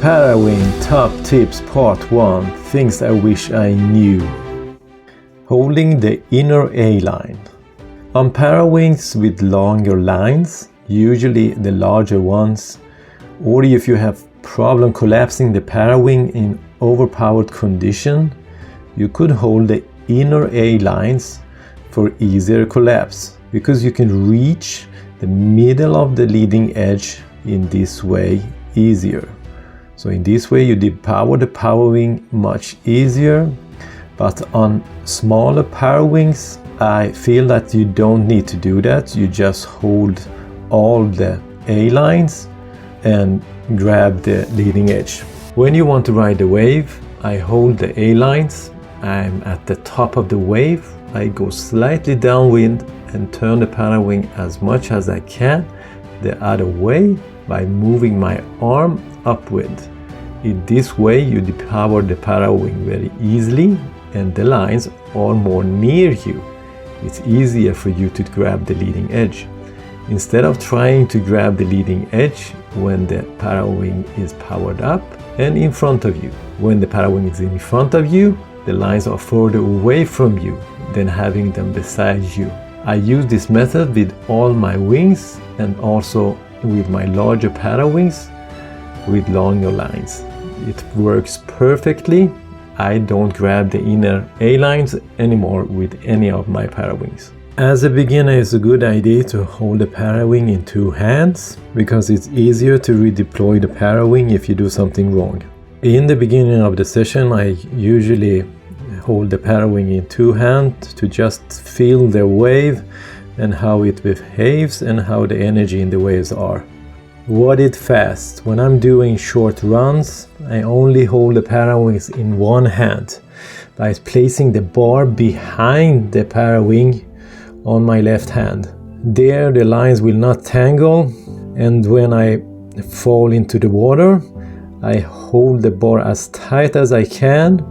Parawing Top Tips Part 1. Things I wish I knew. Holding the inner A-line. On Parawings with longer lines, usually the larger ones, or if you have problem collapsing the Parawing in overpowered condition, you could hold the inner A-lines for easier collapse, because you can reach the middle of the leading edge in this way easier. So in this way you depower the Parawing much easier, but on smaller Parawings I feel that you don't need to do that. You just hold all the A-lines and grab the leading edge. When you want to ride the wave, I hold the A-lines, I'm at the top of the wave, I go slightly downwind and turn the Parawing as much as I can the other way by moving my arm upwind. In this way you depower the Parawing very easily and the lines are more near you. It's easier for you to grab the leading edge. Instead of trying to grab the leading edge when the Parawing is powered up and in front of you. When the Parawing is in front of you, the lines are further away from you than having them beside you. I use this method with all my wings and also with my larger Parawings with longer lines. It works perfectly. I don't grab the inner A-lines anymore with any of my Parawings. As a beginner, it's a good idea to hold the Parawing in two hands because it's easier to redeploy the Parawing if you do something wrong. In the beginning of the session, I usually hold the Parawing in two hands to just feel the wave and how it behaves and how the energy in the waves are. Wad it fast. When I'm doing short runs, I only hold the Parawings in one hand by placing the bar behind the Parawing on my left hand. There the lines will not tangle, and when I fall into the water, I hold the bar as tight as I can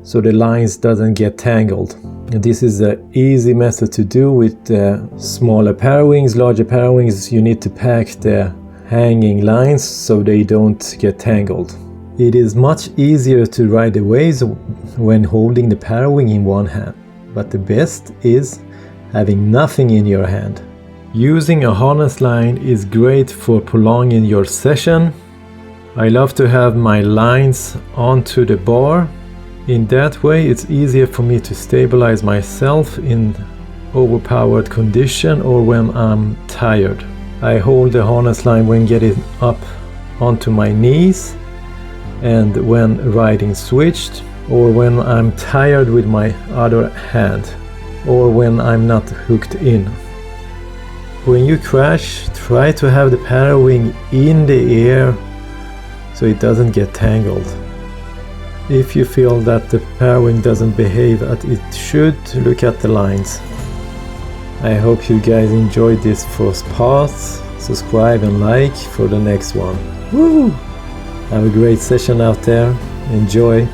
so the lines doesn't get tangled. And this is an easy method to do with smaller Parawings. Larger Parawings, you need to pack the hanging lines so they don't get tangled. It is much easier to ride the waves when holding the Parawing in one hand, but the best is having nothing in your hand. Using a harness line is great for prolonging your session. I love to have my lines onto the bar. In that way it's easier for me to stabilize myself in overpowered condition or when I'm tired. I hold the harness line when getting up onto my knees and when riding switched, or when I'm tired with my other hand, or when I'm not hooked in. When you crash, try to have the Parawing in the air so it doesn't get tangled. If you feel that the Parawing doesn't behave as it should, look at the lines. I hope you guys enjoyed this first part. Subscribe and like for the next one. Woo! Have a great session out there. Enjoy.